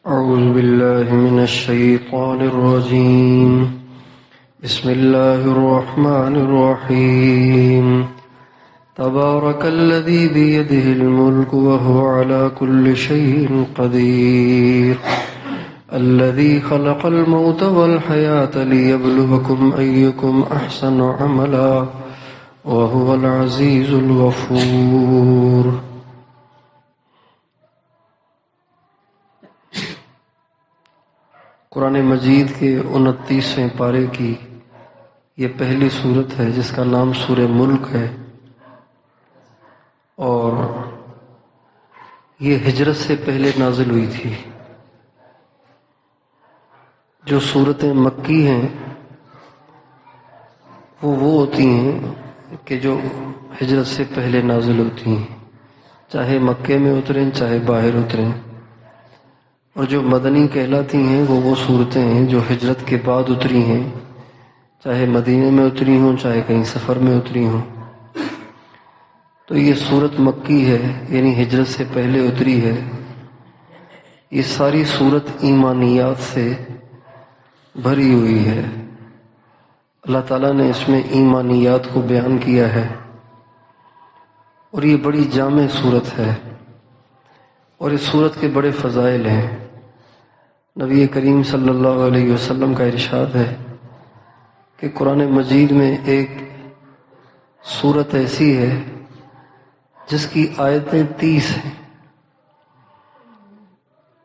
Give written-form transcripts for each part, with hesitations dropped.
أعوذ بالله من الشيطان الرجيم. بسم الله الرحمن الرحيم. تبارك الذي بيده الملك وهو على كل شيء قدير. الذي خلق الموت والحياة ليبلوكم أيكم أحسن عملا وهو العزيز الغفور. قرآن مجید کے 29ویں پارے کی یہ پہلی سورت ہے جس کا نام سورہ ملک ہے، اور یہ ہجرت سے پہلے نازل ہوئی تھی۔ جو سورتیں مکی ہیں وہ ہوتی ہیں کہ جو ہجرت سے پہلے نازل ہوتی ہیں، چاہے مکے میں اتریں چاہے باہر اتریں، اور جو مدنی کہلاتی ہیں وہ صورتیں ہیں جو ہجرت کے بعد اتری ہیں، چاہے مدینے میں اتری ہوں چاہے کہیں سفر میں اتری ہوں۔ تو یہ صورت مکی ہے، یعنی ہجرت سے پہلے اتری ہے۔ یہ ساری صورت ایمانیات سے بھری ہوئی ہے۔ اللہ تعالیٰ نے اس میں ایمانیات کو بیان کیا ہے، اور یہ بڑی جامع صورت ہے، اور اس صورت کے بڑے فضائل ہیں۔ نبی کریم صلی اللہ علیہ وسلم کا ارشاد ہے کہ قرآن مجید میں ایک صورت ایسی ہے جس کی آیتیں 30 ہیں،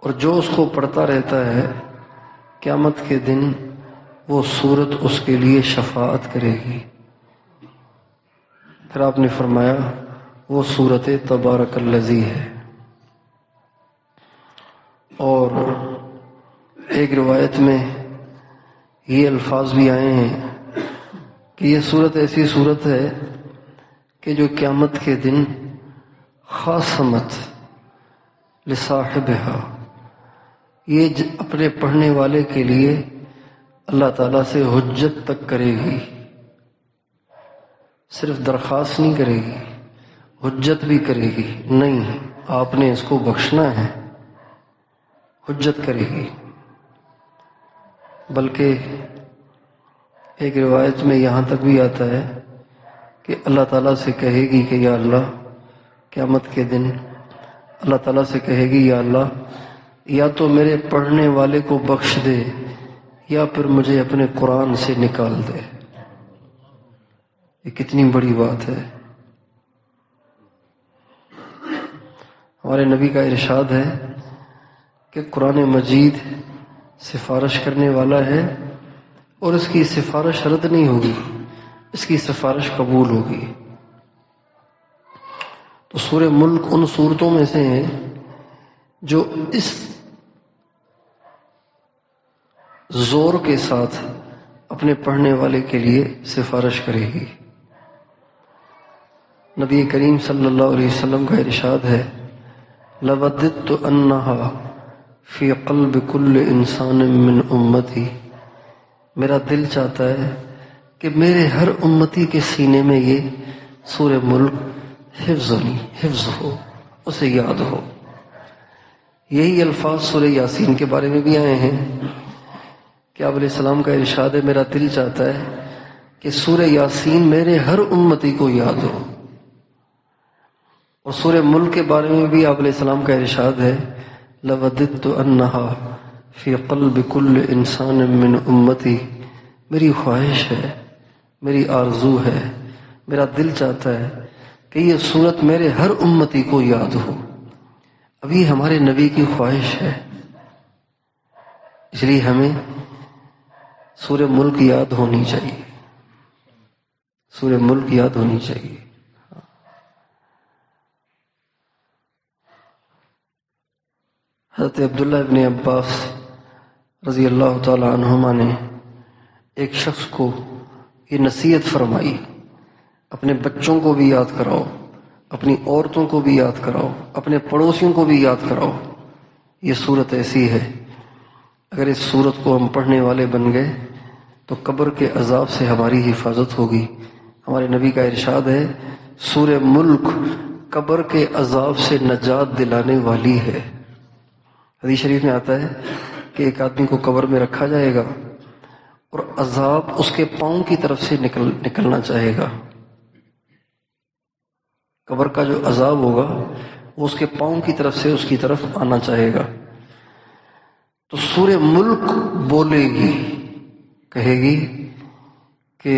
اور جو اس کو پڑھتا رہتا ہے قیامت کے دن وہ صورت اس کے لیے شفاعت کرے گی۔ پھر آپ نے فرمایا وہ صورت تبارک الذی ہے۔ اور ایک روایت میں یہ الفاظ بھی آئے ہیں کہ یہ صورت ایسی صورت ہے کہ جو قیامت کے دن خاصمت لصاحبہا، یہ اپنے پڑھنے والے کے لیے اللہ تعالیٰ سے حجت تک کرے گی۔ صرف درخواست نہیں کرے گی، حجت بھی کرے گی، نہیں آپ نے اس کو بخشنا ہے، حجت کرے گی۔ بلکہ ایک روایت میں یہاں تک بھی آتا ہے کہ اللہ تعالیٰ سے کہے گی کہ یا اللہ، قیامت کے دن اللہ تعالیٰ سے کہے گی یا اللہ، یا تو میرے پڑھنے والے کو بخش دے یا پھر مجھے اپنے قرآن سے نکال دے۔ یہ کتنی بڑی بات ہے۔ ہمارے نبی کا ارشاد ہے کہ قرآن مجید سفارش کرنے والا ہے، اور اس کی سفارش رد نہیں ہوگی، اس کی سفارش قبول ہوگی۔ تو سورہ ملک ان صورتوں میں سے ہیں جو اس زور کے ساتھ اپنے پڑھنے والے کے لیے سفارش کرے گی۔ نبی کریم صلی اللہ علیہ وسلم کا ارشاد ہے لَوَدِدْتُ أَنَّهَا فی قلب کل انسان من امتی، میرا دل چاہتا ہے کہ میرے ہر امتی کے سینے میں یہ سورہ ملک حفظ ہو، اسے یاد ہو۔ یہی الفاظ سورہ یاسین کے بارے میں بھی آئے ہیں کہ آپ علیہ السلام کا ارشاد ہے میرا دل چاہتا ہے کہ سورہ یاسین میرے ہر امتی کو یاد ہو۔ اور سورہ ملک کے بارے میں بھی آپ علیہ السلام کا ارشاد ہے لَوَدِدْتُ أَنَّهَا فِي قَلْبِ كُلِّ إِنسَانٍ مِّنْ أُمَّتِي، میری خواہش ہے، میری آرزو ہے، میرا دل چاہتا ہے کہ یہ صورت میرے ہر امتی کو یاد ہو۔ اب یہ ہمارے نبی کی خواہش ہے، اس لیے ہمیں سورہ ملک یاد ہونی چاہیے، سورہ ملک یاد ہونی چاہیے۔ حضرت عبداللہ ابن عباس رضی اللہ تعالی عنہما نے ایک شخص کو یہ نصیحت فرمائی، اپنے بچوں کو بھی یاد کراؤ، اپنی عورتوں کو بھی یاد کراؤ، اپنے پڑوسیوں کو بھی یاد کراؤ۔ یہ صورت ایسی ہے، اگر اس صورت کو ہم پڑھنے والے بن گئے تو قبر کے عذاب سے ہماری حفاظت ہوگی۔ ہمارے نبی کا ارشاد ہے سورہ ملک قبر کے عذاب سے نجات دلانے والی ہے۔ حدیث شریف میں آتا ہے کہ ایک آدمی کو قبر میں رکھا جائے گا اور عذاب اس کے پاؤں کی طرف سے نکلنا چاہے گا. قبر کا جو عذاب ہوگا وہ اس کے پاؤں کی طرف سے اس کی طرف آنا چاہے گا. تو سورہ ملک بولے گی، کہے گی کہ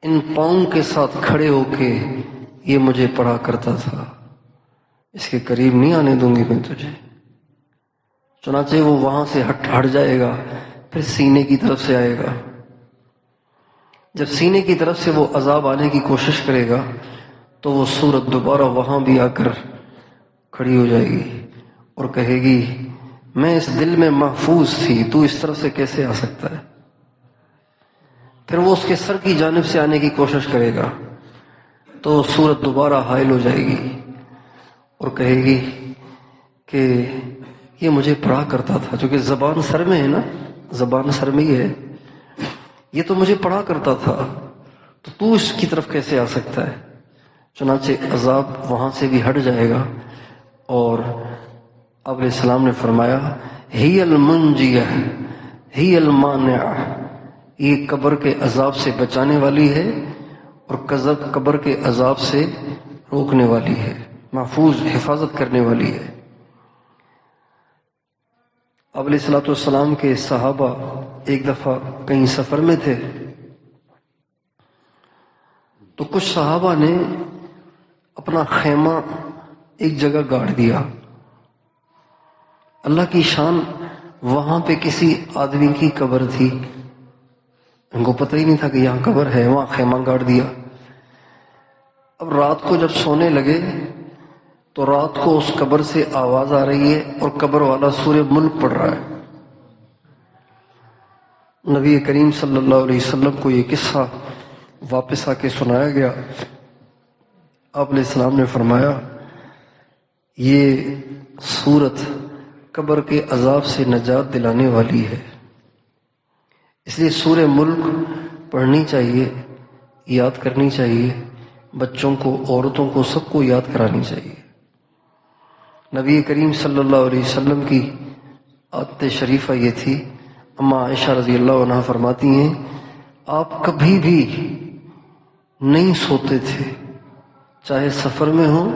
ان پاؤں کے ساتھ کھڑے ہو کے یہ مجھے پڑھا کرتا تھا، اس کے قریب نہیں آنے دوں گی میں تجھے. چنانچہ وہ وہاں سے ہٹ جائے گا، پھر سینے کی طرف سے آئے گا. جب سینے کی طرف سے وہ عذاب آنے کی کوشش کرے گا تو وہ صورت دوبارہ وہاں بھی آ کر کھڑی ہو جائے گی اور کہے گی میں اس دل میں محفوظ تھی، تو اس طرف سے کیسے آ سکتا ہے؟ پھر وہ اس کے سر کی جانب سے آنے کی کوشش کرے گا تو صورت دوبارہ حائل ہو جائے گی اور کہے گی کہ یہ مجھے پڑھا کرتا تھا، چونکہ زبان سر میں ہے نا، زبان سر میں ہی ہے، یہ تو مجھے پڑھا کرتا تھا، تو اس کی طرف کیسے آ سکتا ہے؟ چنانچہ عذاب وہاں سے بھی ہٹ جائے گا اور آپ علیہ السلام نے فرمایا ہی المنجیہ ہی المانعہ، یہ قبر کے عذاب سے بچانے والی ہے اور قبر کے عذاب سے روکنے والی ہے، محفوظ حفاظت کرنے والی ہے. آپ علیہ الصلوۃ والسلام کے صحابہ ایک دفعہ کہیں سفر میں تھے تو کچھ صحابہ نے اپنا خیمہ ایک جگہ گاڑ دیا. اللہ کی شان، وہاں پہ کسی آدمی کی قبر تھی، ان کو پتہ ہی نہیں تھا کہ یہاں قبر ہے، وہاں خیمہ گاڑ دیا. اب رات کو جب سونے لگے تو رات کو اس قبر سے آواز آ رہی ہے اور قبر والا سورہ ملک پڑھ رہا ہے. نبی کریم صلی اللہ علیہ وسلم کو یہ قصہ واپس آ کے سنایا گیا. آپ علیہ السلام نے فرمایا یہ سورت قبر کے عذاب سے نجات دلانے والی ہے، اس لیے سورہ ملک پڑھنی چاہیے، یاد کرنی چاہیے، بچوں کو، عورتوں کو، سب کو یاد کرانی چاہیے. نبی کریم صلی اللہ علیہ وسلم کی عادت شریفہ یہ تھی، اما عائشہ رضی اللہ عنہا فرماتی ہیں آپ کبھی بھی نہیں سوتے تھے، چاہے سفر میں ہوں،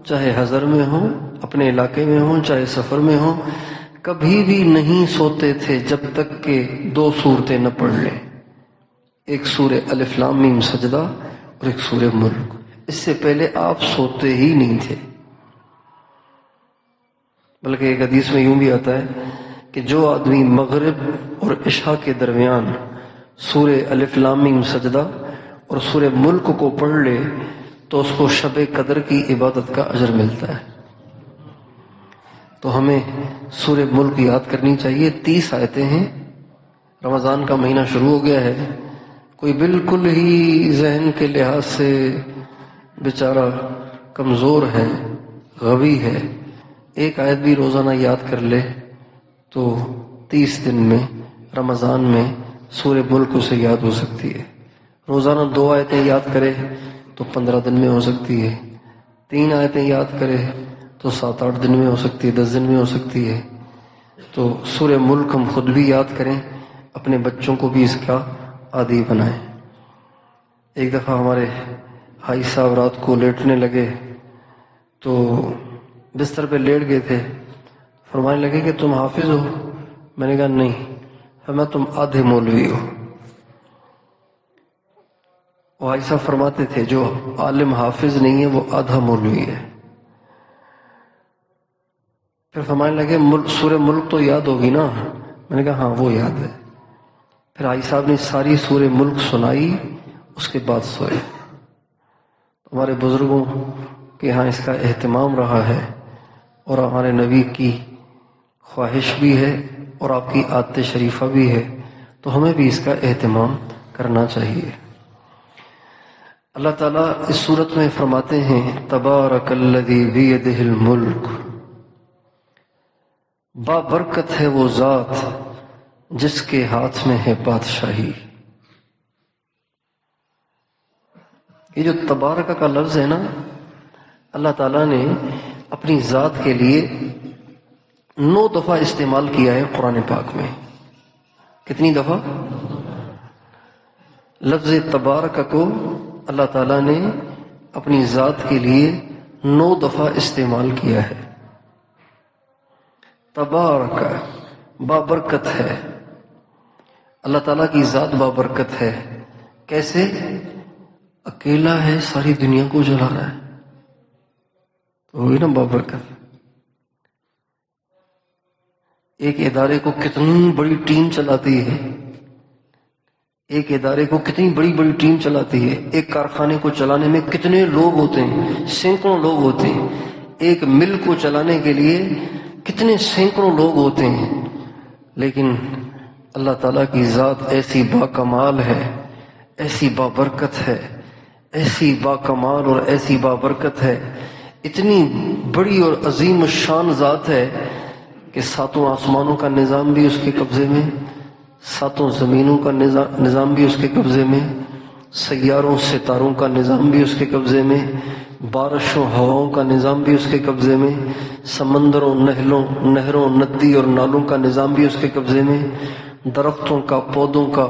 چاہے حضر میں ہوں، اپنے علاقے میں ہوں، چاہے سفر میں ہوں، کبھی بھی نہیں سوتے تھے جب تک کہ 2 سورتیں نہ پڑھ لیں، ایک سورہ الف لام میم سجدہ اور ایک سورہ ملک. اس سے پہلے آپ سوتے ہی نہیں تھے. بلکہ ایک حدیث میں یوں بھی آتا ہے کہ جو آدمی مغرب اور عشاء کے درمیان سورہ الف لام میم سجدہ اور سورہ ملک کو پڑھ لے تو اس کو شب قدر کی عبادت کا اجر ملتا ہے. تو ہمیں سورہ ملک یاد کرنی چاہیے. 30 آیتیں ہیں. رمضان کا مہینہ شروع ہو گیا ہے، کوئی بالکل ہی ذہن کے لحاظ سے بیچارہ کمزور ہے، غوی ہے، ایک آیت بھی روزانہ یاد کر لے تو 30 دن میں، رمضان میں سورہ ملک اسے یاد ہو سکتی ہے. روزانہ 2 آیتیں یاد کرے تو 15 دن میں ہو سکتی ہے. 3 آیتیں یاد کرے تو 7-8 دن میں ہو سکتی ہے، 10 دن میں ہو سکتی ہے. تو سورہ ملک ہم خود بھی یاد کریں، اپنے بچوں کو بھی اس کا عادی بنائیں. ایک دفعہ ہمارے بھائی صاحب رات کو لیٹنے لگے تو بستر پہ لیٹ گئے تھے، فرمانے لگے کہ تم حافظ ہو؟ میں نے کہا نہیں. فرمایا تم آدھے مولوی ہو. بھائی صاحب فرماتے تھے جو عالم حافظ نہیں ہے وہ آدھا مولوی ہے. پھر فرمانے لگے سورہ ملک تو یاد ہوگی نا؟ میں نے کہا ہاں وہ یاد ہے. پھر بھائی صاحب نے ساری سورہ ملک سنائی، اس کے بعد سوئے. ہمارے بزرگوں کے ہاں اس کا اہتمام رہا ہے اور ہمارے نبی کی خواہش بھی ہے اور آپ کی عادت شریفہ بھی ہے، تو ہمیں بھی اس کا اہتمام کرنا چاہیے. اللہ تعالیٰ اس صورت میں فرماتے ہیں تبارک الذی بیدہ الملک، بابرکت ہے وہ ذات جس کے ہاتھ میں ہے بادشاہی. یہ جو تبارک کا لفظ ہے نا، اللہ تعالیٰ نے اپنی ذات کے لیے 9 دفعہ استعمال کیا ہے قرآن پاک میں. کتنی دفعہ؟ لفظ تبارک کو اللہ تعالیٰ نے اپنی ذات کے لیے 9 دفعہ استعمال کیا ہے. تبارک بابرکت ہے، اللہ تعالیٰ کی ذات بابرکت ہے. کیسے؟ اکیلا ہے، ساری دنیا کو جلا رہا ہے، تو ہوگی نا بابرکت. ایک ادارے کو کتنی بڑی ٹیم چلاتی ہے، ایک ادارے کو کتنی بڑی بڑی ٹیم چلاتی ہے. ایک کارخانے کو چلانے میں کتنے لوگ ہوتے ہیں؟ سینکڑوں لوگ ہوتے ہیں. ایک مل کو چلانے کے لیے کتنے سینکڑوں لوگ ہوتے ہیں. لیکن اللہ تعالیٰ کی ذات ایسی باکمال ہے، ایسی بابرکت ہے، ایسی باکمال اور ایسی بابرکت ہے، اتنی بڑی اور عظیم الشان ذات ہے کہ 7 آسمانوں کا نظام بھی اس کے قبضے میں، 7 زمینوں کا نظام بھی اس کے قبضے میں، سیاروں ستاروں کا نظام بھی اس کے قبضے میں، بارشوں ہواؤں کا نظام بھی اس کے قبضے میں، سمندروں نہروں ندی اور نالوں کا نظام بھی اس کے قبضے میں، درختوں کا، پودوں کا،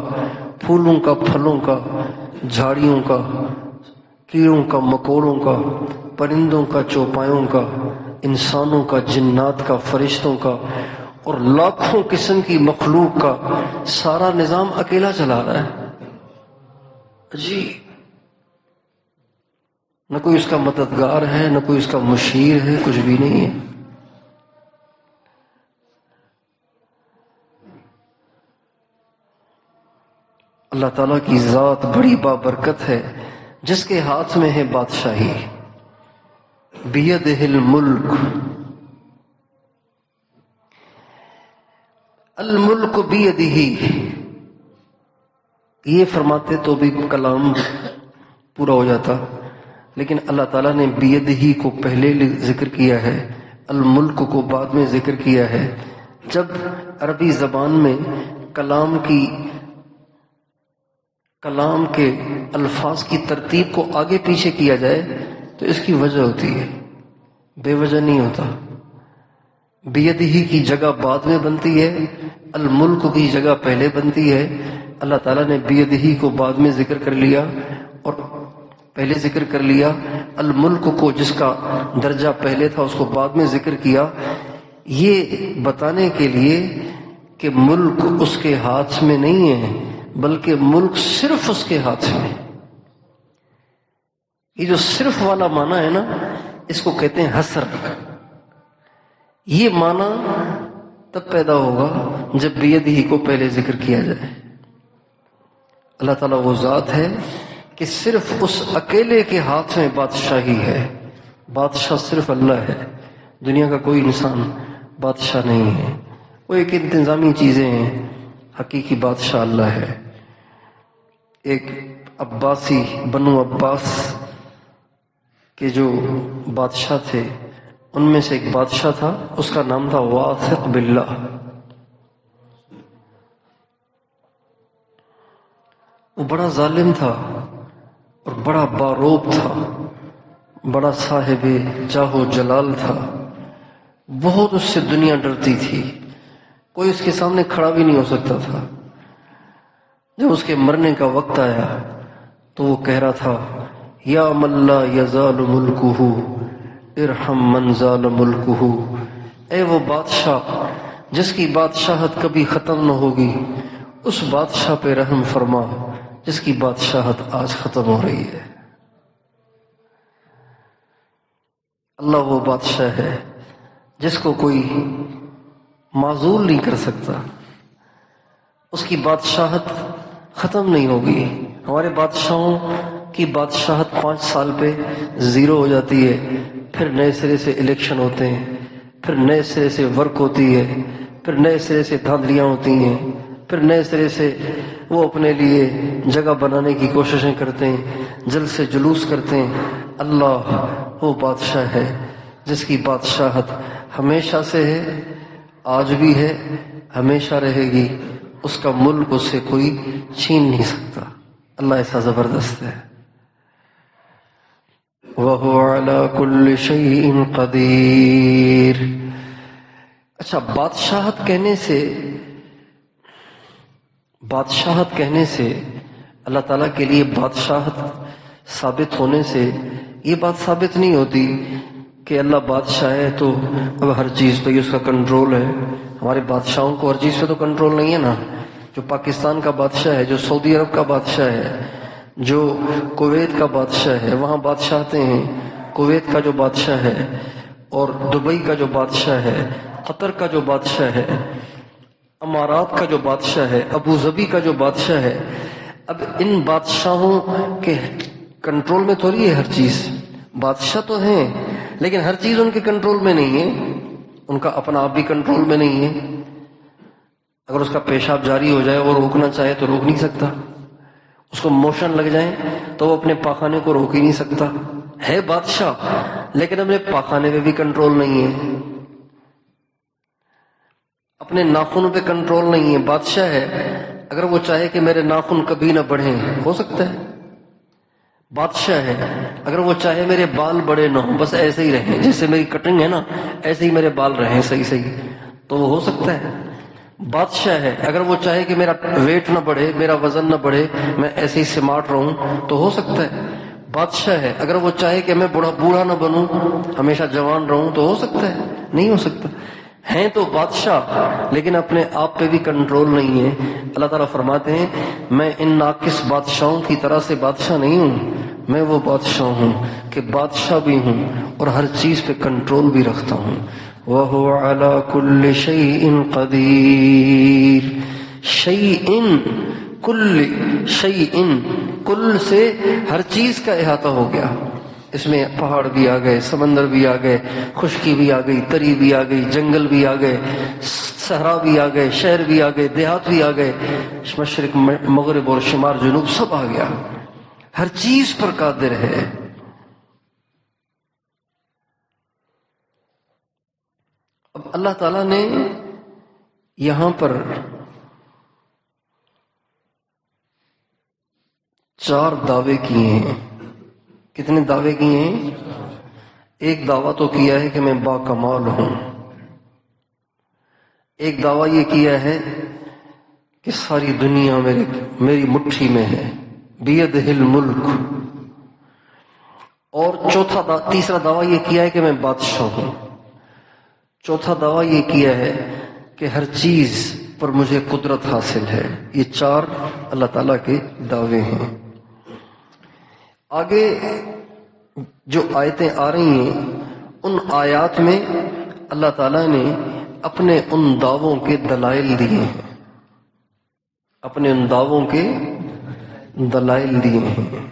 پھولوں کا، پھلوں کا، جھاڑیوں کا، کیڑوں کا، مکوڑوں کا، پرندوں کا، چوپایوں کا، انسانوں کا، جنات کا، فرشتوں کا اور لاکھوں قسم کی مخلوق کا سارا نظام اکیلا چلا رہا ہے. جی، نہ کوئی اس کا مددگار ہے، نہ کوئی اس کا مشیر ہے، کچھ بھی نہیں ہے. اللہ تعالیٰ کی ذات بڑی بابرکت ہے، جس کے ہاتھ میں ہے بادشاہی. بیدہ الملک، الملک بیدہ. یہ فرماتے تو بھی کلام پورا ہو جاتا، لیکن اللہ تعالیٰ نے بیدہ کو پہلے ذکر کیا ہے، الملک کو بعد میں ذکر کیا ہے. جب عربی زبان میں کلام کے الفاظ کی ترتیب کو آگے پیچھے کیا جائے تو اس کی وجہ ہوتی ہے، بے وجہ نہیں ہوتا. بیدہ کی جگہ بعد میں بنتی ہے، الملک کی جگہ پہلے بنتی ہے. اللہ تعالیٰ نے بیدہ کو بعد میں ذکر کر لیا اور پہلے ذکر کر لیا. الملک کو، جس کا درجہ پہلے تھا، اس کو بعد میں ذکر کیا، یہ بتانے کے لیے کہ ملک اس کے ہاتھ میں نہیں ہے، بلکہ ملک صرف اس کے ہاتھ میں. یہ جو صرف والا معنی ہے نا، اس کو کہتے ہیں حصر. یہ معنی تب پیدا ہوگا جب بیدہ کو پہلے ذکر کیا جائے. اللہ تعالیٰ وہ ذات ہے کہ صرف اس اکیلے کے ہاتھ میں بادشاہی ہے. بادشاہ صرف اللہ ہے، دنیا کا کوئی انسان بادشاہ نہیں ہے. وہ ایک انتظامی چیزیں ہیں، حقیقی بادشاہ اللہ ہے. ایک عباسی، بنو عباس کے جو بادشاہ تھے، ان میں سے ایک بادشاہ تھا، اس کا نام تھا واثق باللہ. وہ بڑا ظالم تھا اور بڑا باروب تھا، بڑا صاحب جاہ و جلال تھا. بہت اس سے دنیا ڈرتی تھی، کوئی اس کے سامنے کھڑا بھی نہیں ہو سکتا تھا. جب اس کے مرنے کا وقت آیا تو وہ کہہ رہا تھا، یا من لا یزال ملکہ ارحم من زال ملکہ. اے وہ بادشاہ جس کی بادشاہت کبھی ختم نہ ہوگی، اس بادشاہ پہ رحم فرما جس کی بادشاہت آج ختم ہو رہی ہے. اللہ وہ بادشاہ ہے جس کو کوئی معزول نہیں کر سکتا، اس کی بادشاہت ختم نہیں ہوگی. ہمارے بادشاہوں کی بادشاہت 5 سال پہ زیرو ہو جاتی ہے، پھر نئے سرے سے الیکشن ہوتے ہیں، پھر نئے سرے سے ورک ہوتی ہے، پھر نئے سرے سے دھاندلیاں ہوتی ہیں، پھر نئے سرے سے وہ اپنے لیے جگہ بنانے کی کوششیں کرتے ہیں، جلد سے جلوس کرتے ہیں. اللہ وہ بادشاہ ہے جس کی بادشاہت ہمیشہ سے ہے، آج بھی ہے، ہمیشہ رہے گی. اس کا ملک اس سے کوئی چھین نہیں سکتا. اللہ ایسا زبردست ہے. وَهُوَ عَلَى كُلِّ شَيْءٍ قَدِيرٌ. اچھا، بادشاہت کہنے سے اللہ تعالیٰ کے لیے بادشاہت ثابت ہونے سے یہ بات ثابت نہیں ہوتی کہ اللہ بادشاہ ہے تو اب ہر چیز پہ اس کا کنٹرول ہے. ہمارے بادشاہوں کو ہر چیز پہ تو کنٹرول نہیں ہے نا. جو پاکستان کا بادشاہ ہے، جو سعودی عرب کا بادشاہ ہے، جو کویت کا بادشاہ ہے، وہاں بادشاہتے ہیں. کویت کا جو بادشاہ ہے اور دبئی کا جو بادشاہ ہے، قطر کا جو بادشاہ ہے، امارات کا جو بادشاہ ہے، ابو ظبی کا جو بادشاہ ہے، اب ان بادشاہوں کے کنٹرول میں تھوڑی ہے ہر چیز. بادشاہ تو ہیں لیکن ہر چیز ان کے کنٹرول میں نہیں ہے. ان کا اپنا آپ بھی کنٹرول میں نہیں ہے. اگر اس کا پیشاب جاری ہو جائے اور روکنا چاہے تو روک نہیں سکتا. اس کو موشن لگ جائے تو وہ اپنے پاخانے کو روک ہی نہیں سکتا. ہے بادشاہ لیکن اپنے پاخانے پہ بھی کنٹرول نہیں ہے، اپنے ناخنوں پہ کنٹرول نہیں ہے. بادشاہ ہے، اگر وہ چاہے کہ میرے ناخن کبھی نہ بڑھیں ہو سکتا ہے. بادشاہ ہے، اگر وہ چاہے میرے بال بڑے نہ ہوں، بس ایسے ہی رہیں جیسے میری کٹنگ ہے نا، ایسے ہی میرے بال رہیں صحیح، تو وہ ہو سکتا ہے. بادشاہ ہے، اگر وہ چاہے کہ میرا ویٹ نہ بڑھے، میرا وزن نہ بڑھے، میں ایسے ہی سمارٹ رہوں تو ہو سکتا ہے. بادشاہ ہے، اگر وہ چاہے کہ میں بوڑھا نہ بنوں، ہمیشہ جوان رہوں تو ہو سکتا ہے. نہیں ہو سکتا. ہیں تو بادشاہ لیکن اپنے آپ پہ بھی کنٹرول نہیں ہے. اللہ تعالیٰ فرماتے ہیں میں ان ناقص بادشاہوں کی طرح سے بادشاہ نہیں ہوں. میں وہ بادشاہ ہوں کہ بادشاہ بھی ہوں اور ہر چیز پہ کنٹرول بھی رکھتا ہوں. وَهُوَ عَلَى كُلِّ شَيْءٍ قَدِيرٌ. کل شیء، کل سے ہر چیز کا احاطہ ہو گیا. اس میں پہاڑ بھی آ گئے، سمندر بھی آ گئے، خشکی بھی آ گئی، تری بھی آ گئی، جنگل بھی آ گئے، صحرا بھی آ گئے، شہر بھی آ گئے، دیہات بھی آ گئے، مشرق مغرب اور شمال جنوب سب آ گیا. ہر چیز پر قادر ہے. اب اللہ تعالیٰ نے یہاں پر 4 دعوے کیے ہیں. کتنے دعوے کیے ہیں؟ ایک دعویٰ تو کیا ہے کہ میں با کمال ہوں. ایک دعویٰ یہ کیا ہے کہ ساری دنیا میری مٹھی میں ہے، بیدہ الملک. اور تیسرا دعویٰ یہ کیا ہے کہ میں بادشاہ ہوں. چوتھا دعویٰ یہ کیا ہے کہ ہر چیز پر مجھے قدرت حاصل ہے. یہ 4 اللہ تعالیٰ کے دعوے ہیں. آگے جو آیتیں آ رہی ہیں ان آیات میں اللہ تعالیٰ نے اپنے ان دعووں کے دلائل دیے ہیں. اپنے ان دعووں کے دلائل دیے ہیں.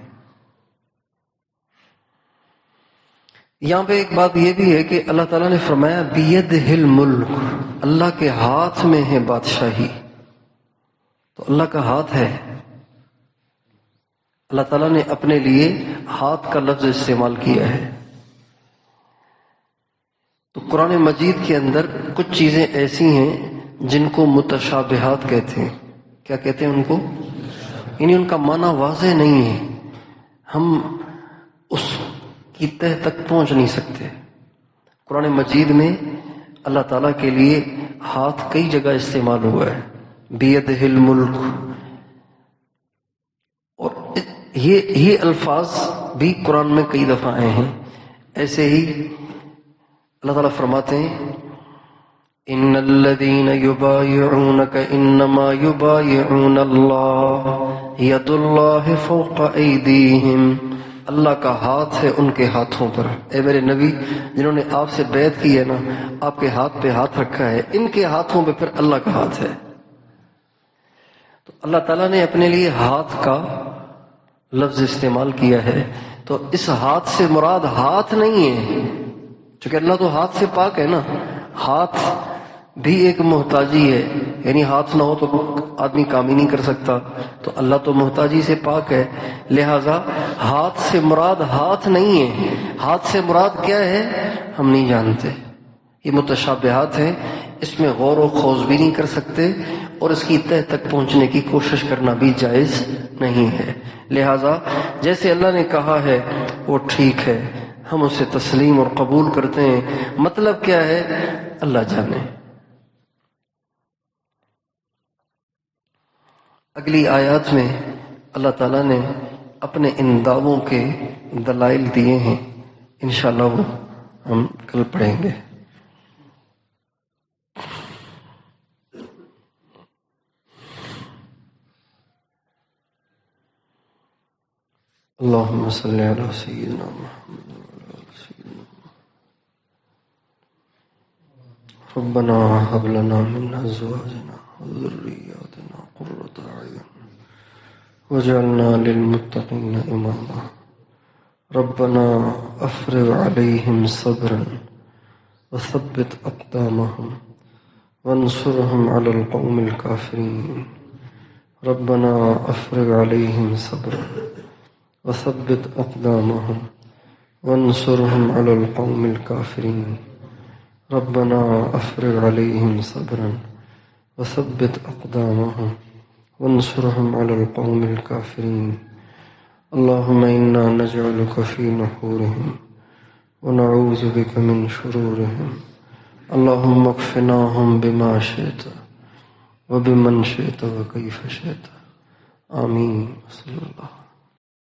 یہاں پہ ایک بات یہ بھی ہے کہ اللہ تعالیٰ نے فرمایا بیدہ الملک، اللہ کے ہاتھ میں ہے بادشاہی. تو اللہ کا ہاتھ ہے. اللہ تعالیٰ نے اپنے لیے ہاتھ کا لفظ استعمال کیا ہے. تو قرآن مجید کے اندر کچھ چیزیں ایسی ہیں جن کو متشابہات کہتے ہیں. کیا کہتے ہیں ان کو؟ یعنی ان کا معنی واضح نہیں ہے، ہم اس کی تہ تک پہنچ نہیں سکتے. قرآن مجید میں اللہ تعالیٰ کے لیے ہاتھ کئی جگہ استعمال ہوا ہے، بیدہ الملک. اور یہ الفاظ بھی قرآن میں کئی دفعہ آئے ہیں. ایسے ہی اللہ تعالیٰ فرماتے ہیں ان الذين يبايعونك انما يبايعون الله يد الله فوق ايديهم. اللہ کا ہاتھ ہے ان کے ہاتھوں پر. اے میرے نبی، جنہوں نے آپ سے بیعت کی ہے نا، آپ کے ہاتھ پہ ہاتھ رکھا ہے، ان کے ہاتھوں پہ پھر اللہ کا ہاتھ ہے. تو اللہ تعالیٰ نے اپنے لیے ہاتھ کا لفظ استعمال کیا ہے. تو اس ہاتھ سے مراد ہاتھ نہیں ہے، چونکہ اللہ تو ہاتھ سے پاک ہے نا. ہاتھ بھی ایک محتاجی ہے، یعنی ہاتھ نہ ہو تو آدمی کام ہی نہیں کر سکتا. تو اللہ تو محتاجی سے پاک ہے، لہذا ہاتھ سے مراد ہاتھ نہیں ہے. ہاتھ سے مراد کیا ہے ہم نہیں جانتے. یہ متشابہات ہیں، اس میں غور و خوض بھی نہیں کر سکتے اور اس کی تہ تک پہنچنے کی کوشش کرنا بھی جائز نہیں ہے. لہذا جیسے اللہ نے کہا ہے وہ ٹھیک ہے، ہم اسے تسلیم اور قبول کرتے ہیں. مطلب کیا ہے اللہ جانے. اگلی آیات میں اللہ تعالیٰ نے اپنے ان دعووں کے دلائل دیے ہیں، انشاءاللہ وہ ہم کل پڑھیں گے۔ اللہم صلی علی سیدنا محمد وعلی آل سیدنا ربنا هب لنا من ازواجنا وذرياتنا قرة اعین واجعلنا للمتقین اماما ربنا افرغ عليهم صبرا وثبت اقدامهم وانصرهم على القوم الكافرين ربنا افرغ عليهم صبرا وثبت اقدامهم وانصرهم على القوم الكافرين ربنا افرغ عليهم صبرا وثبت اقدامهم وانصرهم على القوم الكافرين اللهم إنا نجعلك في نحورهم ونعوذ بك من شرورهم اللهم اكفناهم بما شئت وبمن شئت وكيف شئت آمين صلی اللہ